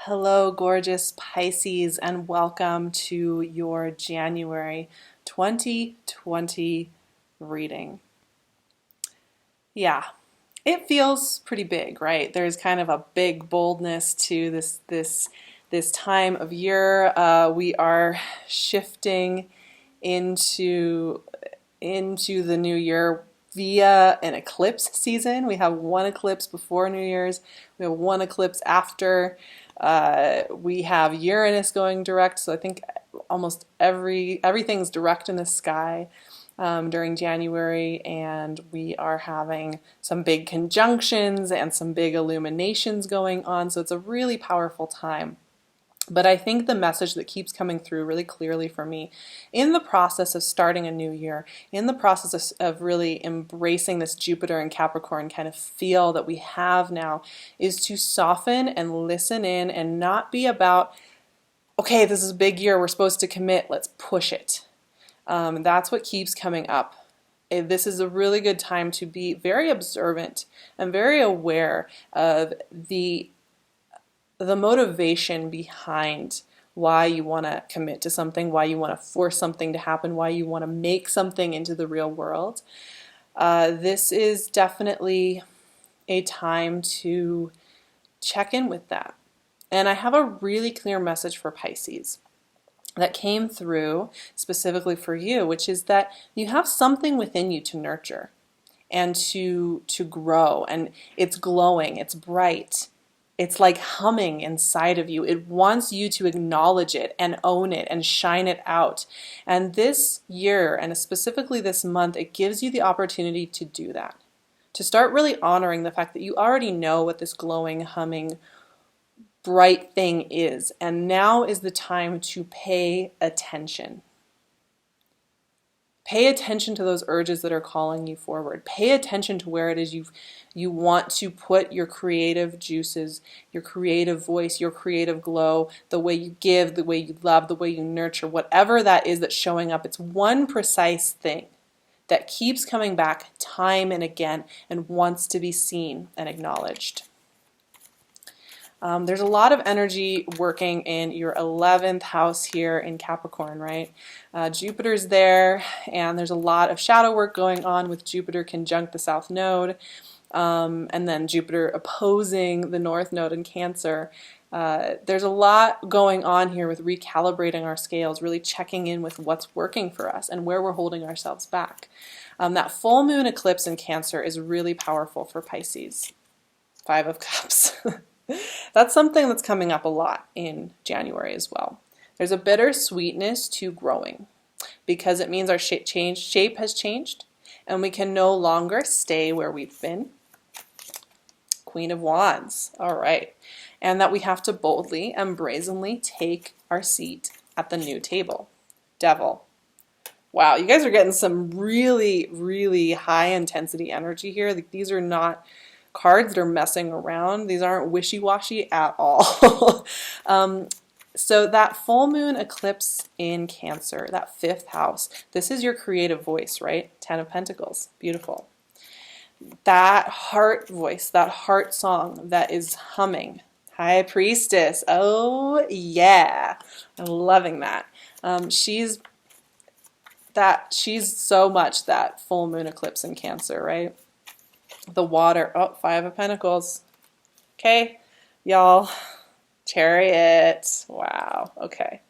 Hello, gorgeous Pisces, and welcome to your January 2020 reading. Yeah, it feels pretty big, right? There's kind of a big boldness to this time of year. We are shifting into the new year via an eclipse season. We have one eclipse before New Year's. We have one eclipse after. We have Uranus going direct, so I think almost everything's direct in the sky during January, and we are having some big conjunctions and some big illuminations going on, so it's a really powerful time. But I think the message that keeps coming through really clearly for me in the process of starting a new year, in the process of really embracing this Jupiter and Capricorn kind of feel that we have now, is to soften and listen in and not be about, okay, this is a big year, we're supposed to commit, let's push it. That's what keeps coming up. This is a really good time to be very observant and very aware of the motivation behind why you want to commit to something, why you want to force something to happen, why you want to make something into the real world. This is definitely a time to check in with that. And I have a really clear message for Pisces that came through specifically for you, which is that you have something within you to nurture and to grow, and it's glowing, it's bright. It's like humming inside of you. It wants you to acknowledge it and own it and shine it out. And this year, and specifically this month, it gives you the opportunity to do that. To start really honoring the fact that you already know what this glowing, humming, bright thing is. And now is the time to pay attention. Pay attention to those urges that are calling you forward. Pay attention to where it is you want to put your creative juices, your creative voice, your creative glow, the way you give, the way you love, the way you nurture, whatever that is that's showing up. It's one precise thing that keeps coming back time and again and wants to be seen and acknowledged. There's a lot of energy working in your 11th house here in Capricorn, right? Jupiter's there, and there's a lot of shadow work going on with Jupiter conjunct the South Node, and then Jupiter opposing the North Node in Cancer. There's a lot going on here with recalibrating our scales, really checking in with what's working for us and where we're holding ourselves back. That full moon eclipse in Cancer is really powerful for Pisces. 5 of Cups. That's something that's coming up a lot in January as well. There's a bittersweetness to growing because it means our shape has changed and we can no longer stay where we've been. Queen of Wands. All right. And that we have to boldly and brazenly take our seat at the new table. Devil. Wow, you guys are getting some really, really high intensity energy here. These are not cards that are messing around. These aren't wishy-washy at all. So that full moon eclipse in Cancer, that 5th house, this is your creative voice, right? 10 of Pentacles. Beautiful. That heart voice, that heart song that is humming. High Priestess. Oh, yeah. I'm loving that. She's so much that full moon eclipse in Cancer, right? The water. Oh, 5 of Pentacles. Okay, y'all. Chariot. Wow. Okay.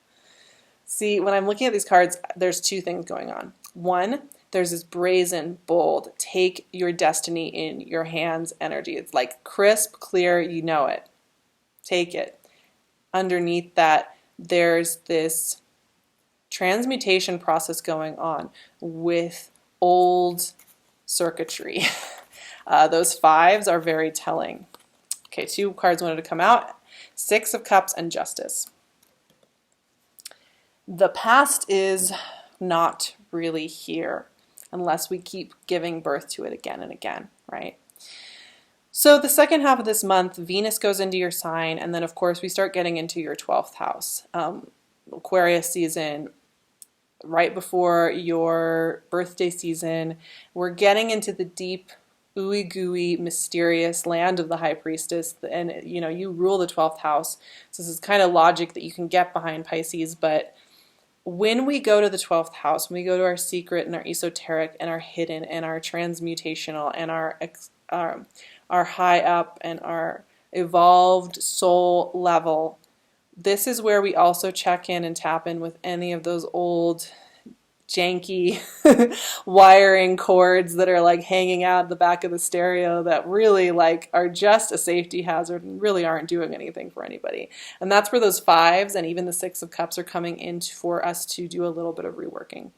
See, when I'm looking at these cards, there's 2 things going on. One, there's this brazen, bold, take your destiny in your hands energy. It's like crisp, clear, you know it. Take it. Underneath that, there's this transmutation process going on with old circuitry. Those 5s are very telling. Okay, 2 cards wanted to come out. 6 of Cups and Justice. The past is not really here unless we keep giving birth to it again and again, right? So the second half of this month, Venus goes into your sign, and then of course we start getting into your 12th house. Aquarius season, right before your birthday season, we're getting into the deep ooey gooey, mysterious land of the High Priestess, and you rule the 12th house. So this is kind of logic that you can get behind, Pisces. But when we go to the 12th house, when we go to our secret and our esoteric and our hidden and our transmutational and our high up and our evolved soul level, this is where we also check in and tap in with any of those old janky wiring cords that are like hanging out the back of the stereo that really like are just a safety hazard and really aren't doing anything for anybody. And that's where those fives and even the Six of Cups are coming in for us to do a little bit of reworking.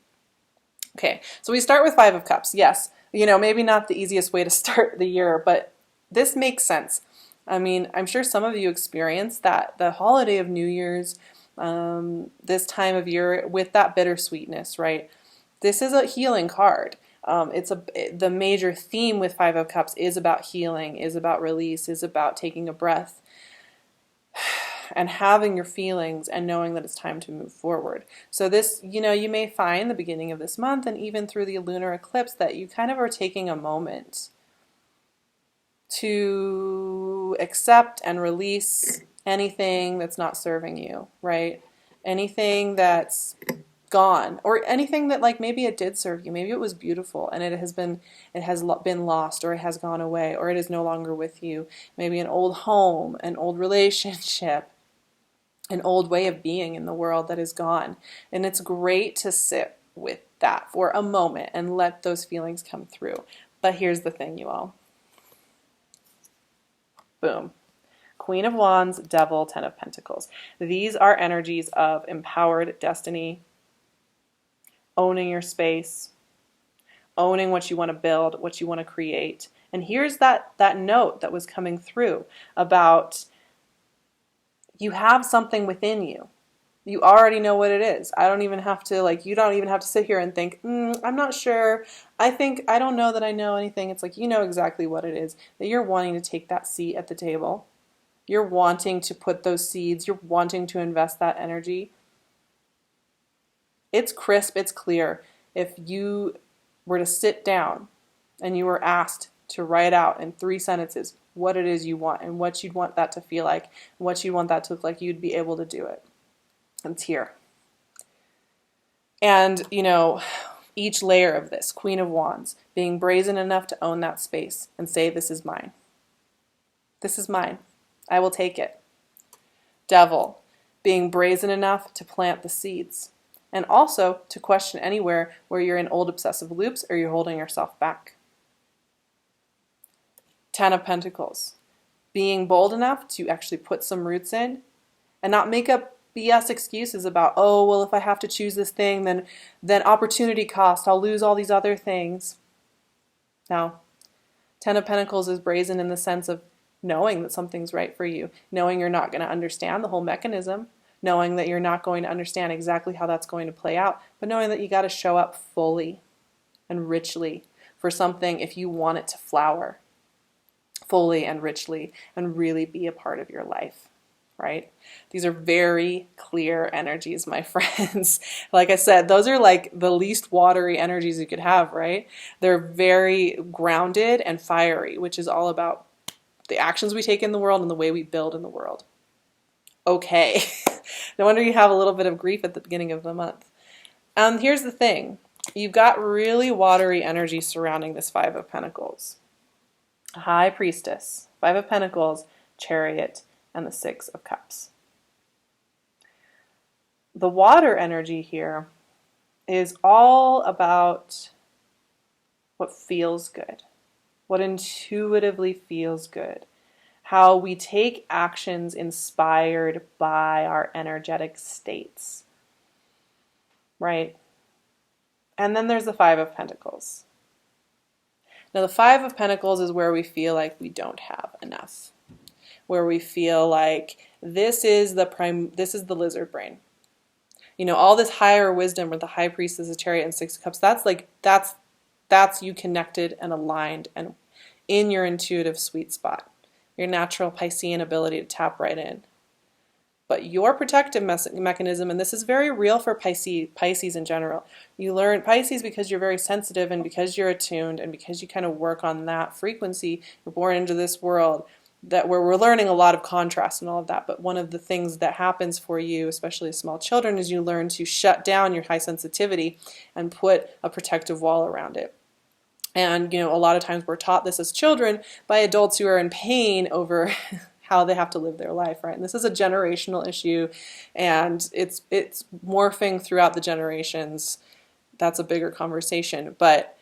Okay, so we start with Five of Cups. Yes, maybe not the easiest way to start the year, but this makes sense. I mean, I'm sure some of you experienced that the holiday of New Year's, this time of year with that bittersweetness, right? This is a healing card. The major theme with Five of Cups is about healing, is about release, is about taking a breath and having your feelings and knowing that it's time to move forward. So this, you may find the beginning of this month and even through the lunar eclipse that you kind of are taking a moment to accept and release anything that's not serving you, right? Anything that's gone, or anything that like maybe it did serve you. Maybe it was beautiful and it has been lost, or it has gone away, or it is no longer with you. Maybe an old home, an old relationship, an old way of being in the world that is gone. And it's great to sit with that for a moment and let those feelings come through. But here's the thing, you all. Boom. Queen of Wands, Devil, Ten of Pentacles. These are energies of empowered destiny, owning your space, owning what you want to build, what you want to create. And here's that note that was coming through about you have something within you. You already know what it is. I don't even have to, you don't even have to sit here and think, I'm not sure. I don't know that I know anything. It's like, you know exactly what it is, that you're wanting to take that seat at the table. You're wanting to put those seeds. You're wanting to invest that energy. It's crisp. It's clear. If you were to sit down and you were asked to write out in 3 sentences what it is you want and what you'd want that to feel like, what you want that to look like, you'd be able to do it. It's here. And, each layer of this, Queen of Wands, being brazen enough to own that space and say, this is mine. This is mine. I will take it. Devil, being brazen enough to plant the seeds. And also to question anywhere where you're in old obsessive loops or you're holding yourself back. Ten of Pentacles, being bold enough to actually put some roots in and not make up BS excuses about, oh, well, if I have to choose this thing, then opportunity cost, I'll lose all these other things. No. Ten of Pentacles is brazen in the sense of knowing that something's right for you, knowing you're not going to understand the whole mechanism, knowing that you're not going to understand exactly how that's going to play out, but knowing that you got to show up fully and richly for something if you want it to flower fully and richly and really be a part of your life, right? These are very clear energies, my friends. Like I said, those are like the least watery energies you could have, right? They're very grounded and fiery, which is all about the actions we take in the world and the way we build in the world. Okay. No wonder you have a little bit of grief at the beginning of the month. Here's the thing. You've got really watery energy surrounding this Five of Pentacles. High Priestess, Five of Pentacles, Chariot, and the Six of Cups. The water energy here is all about what feels good, what intuitively feels good, how we take actions inspired by our energetic states, right? And then there's the Five of Pentacles. Now, the Five of Pentacles is where we feel like we don't have enough, where we feel like this is the lizard brain. All this higher wisdom with the High Priestess, the Chariot, and Six of Cups, that's you connected and aligned and in your intuitive sweet spot, your natural Piscean ability to tap right in. But your protective mechanism, and this is very real for Pisces in general, you learn Pisces because you're very sensitive and because you're attuned and because you kind of work on that frequency. You're born into this world that where we're learning a lot of contrast and all of that. But one of the things that happens for you, especially as small children, is you learn to shut down your high sensitivity and put a protective wall around it. And, you know, a lot of times we're taught this as children by adults who are in pain over how they have to live their life, right? And this is a generational issue, and it's morphing throughout the generations. That's a bigger conversation. But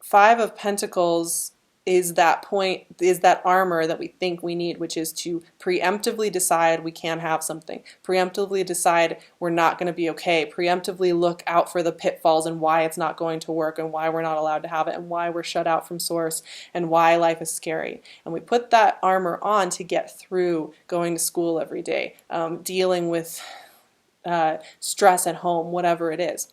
Five of Pentacles is that point, is that armor that we think we need, which is to preemptively decide we can't have something, preemptively decide we're not going to be okay, preemptively look out for the pitfalls and why it's not going to work and why we're not allowed to have it and why we're shut out from source and why life is scary. And we put that armor on to get through going to school every day, dealing with stress at home, whatever it is.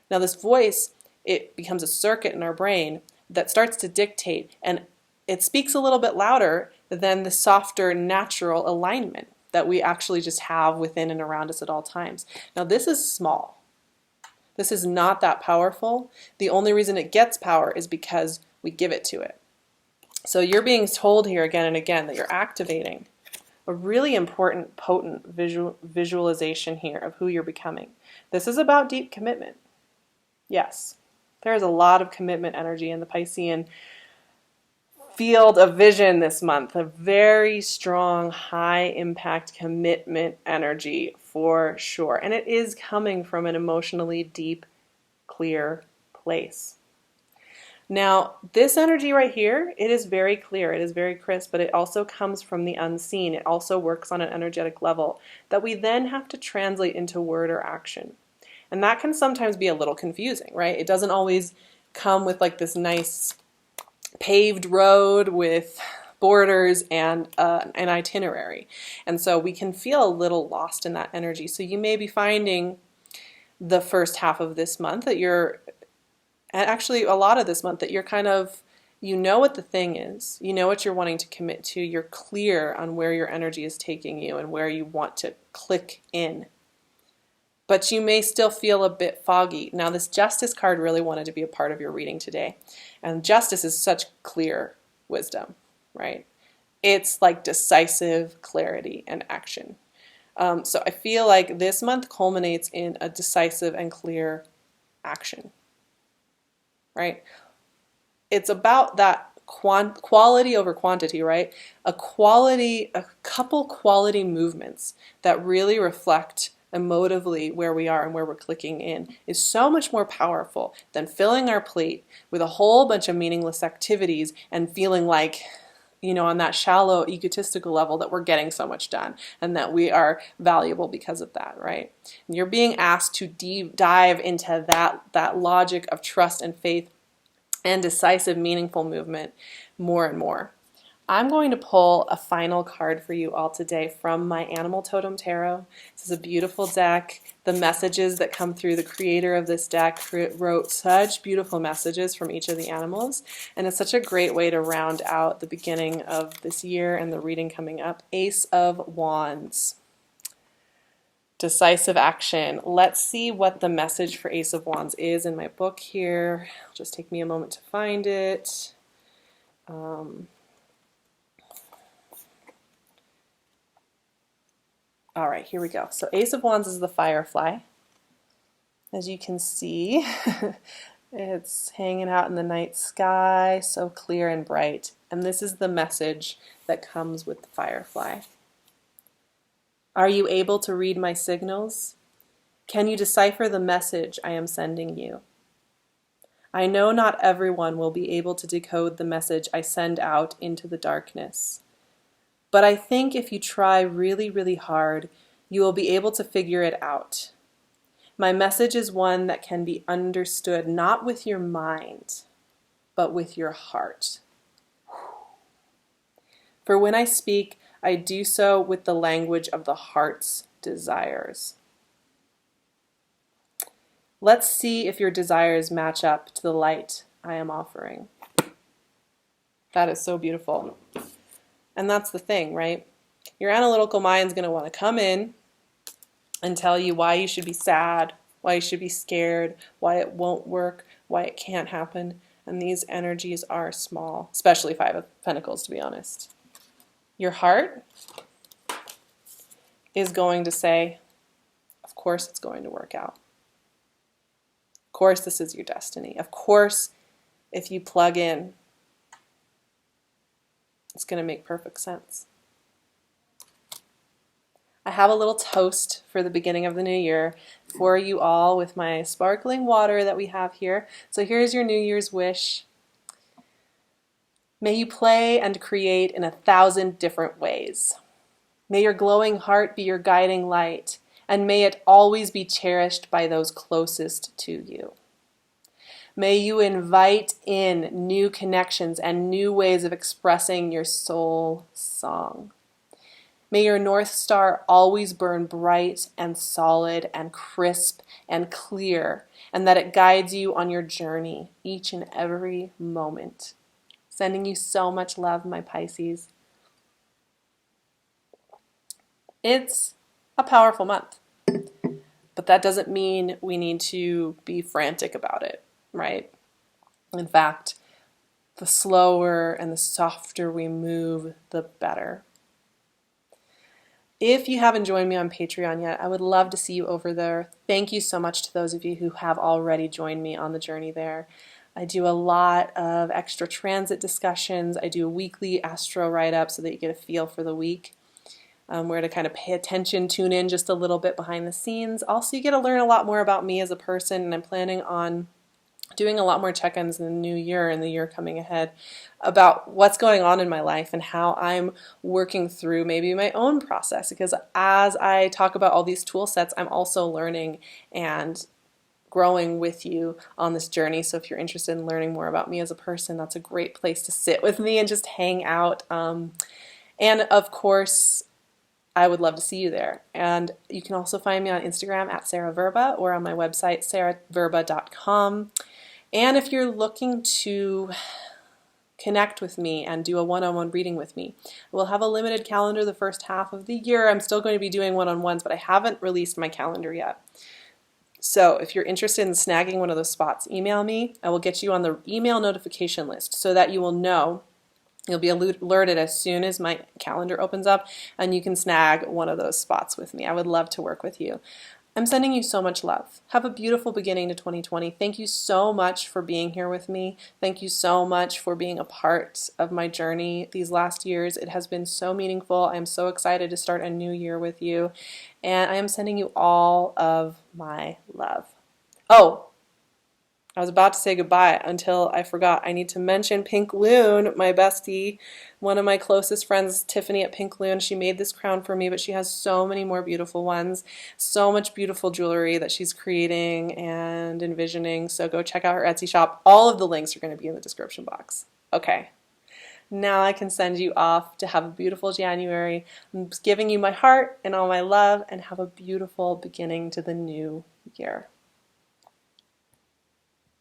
Now this voice, it becomes a circuit in our brain that starts to dictate, and it speaks a little bit louder than the softer natural alignment that we actually just have within and around us at all times. Now this is small. This is not that powerful. The only reason it gets power is because we give it to it. So you're being told here again and again that you're activating a really important, potent visualization here of who you're becoming. This is about deep commitment. Yes. There's a lot of commitment energy in the Piscean field of vision this month. A very strong, high impact commitment energy for sure. And it is coming from an emotionally deep, clear place. Now, this energy right here, it is very clear, it is very crisp, but it also comes from the unseen. It also works on an energetic level that we then have to translate into word or action. And that can sometimes be a little confusing, right? It doesn't always come with like this nice paved road with borders and an itinerary. And so we can feel a little lost in that energy. So you may be finding the first half of this month that you're, and actually a lot of this month, that you're kind of, you know what the thing is, you know what you're wanting to commit to, you're clear on where your energy is taking you and where you want to click in. But you may still feel a bit foggy. Now this Justice card really wanted to be a part of your reading today. And Justice is such clear wisdom, right? It's like decisive clarity and action. So I feel like this month culminates in a decisive and clear action, right? It's about that quality over quantity, right? A couple quality movements that really reflect emotively where we are and where we're clicking in is so much more powerful than filling our plate with a whole bunch of meaningless activities and feeling like, you know, on that shallow egotistical level that we're getting so much done and that we are valuable because of that, right? And you're being asked to dive into that logic of trust and faith and decisive, meaningful movement more and more. I'm going to pull a final card for you all today from my Animal Totem Tarot. This is a beautiful deck. The messages that come through, the creator of this deck wrote such beautiful messages from each of the animals, and it's such a great way to round out the beginning of this year and the reading coming up. Ace of Wands. Decisive action. Let's see what the message for Ace of Wands is in my book here. It'll just take me a moment to find it. All right, here we go. So Ace of Wands is the firefly. As you can see, it's hanging out in the night sky, so clear and bright. And this is the message that comes with the firefly. Are you able to read my signals? Can you decipher the message I am sending you? I know not everyone will be able to decode the message I send out into the darkness. But I think if you try really, really hard, you will be able to figure it out. My message is one that can be understood not with your mind, but with your heart. For when I speak, I do so with the language of the heart's desires. Let's see if your desires match up to the light I am offering. That is so beautiful. And that's the thing, right? Your analytical mind's going to want to come in and tell you why you should be sad, why you should be scared, why it won't work, why it can't happen. And these energies are small, especially Five of Pentacles, to be honest. Your heart is going to say, of course it's going to work out. Of course this is your destiny. Of course, if you plug in, it's going to make perfect sense. I have a little toast for the beginning of the new year for you all with my sparkling water that we have here. So here's your New Year's wish. May you play and create in 1,000 different ways. May your glowing heart be your guiding light, and may it always be cherished by those closest to you. May you invite in new connections and new ways of expressing your soul song. May your North Star always burn bright and solid and crisp and clear, and that it guides you on your journey each and every moment. Sending you so much love, my Pisces. It's a powerful month, but that doesn't mean we need to be frantic about it, right? In fact, the slower and the softer we move, the better. If you haven't joined me on Patreon yet, I would love to see you over there. Thank you so much to those of you who have already joined me on the journey there. I do a lot of extra transit discussions. I do a weekly astro write-up so that you get a feel for the week, where to kind of pay attention, tune in just a little bit behind the scenes. Also, you get to learn a lot more about me as a person, and I'm planning on doing a lot more check-ins in the new year and the year coming ahead about what's going on in my life and how I'm working through maybe my own process, because as I talk about all these tool sets, I'm also learning and growing with you on this journey. So if you're interested in learning more about me as a person, that's a great place to sit with me and just hang out. And of course, I would love to see you there. And you can also find me on Instagram at SarahVerba or on my website, sarahverba.com. And if you're looking to connect with me and do a one-on-one reading with me, we'll have a limited calendar the first half of the year. I'm still going to be doing one-on-ones, but I haven't released my calendar yet. So if you're interested in snagging one of those spots, email me. I will get you on the email notification list so that you will know. You'll be alerted as soon as my calendar opens up, and you can snag one of those spots with me. I would love to work with you. I'm sending you so much love. Have a beautiful beginning to 2020. Thank you so much for being here with me. Thank you so much for being a part of my journey these last years. It has been so meaningful. I am so excited to start a new year with you. And I am sending you all of my love. Oh, I was about to say goodbye until I forgot. I need to mention PinkLune, my bestie, one of my closest friends, Tiffany at PinkLune. She made this crown for me, but she has so many more beautiful ones, so much beautiful jewelry that she's creating and envisioning. So go check out her Etsy shop. All of the links are going to be in the description box. Okay, now I can send you off to have a beautiful January. I'm giving you my heart and all my love, and have a beautiful beginning to the new year.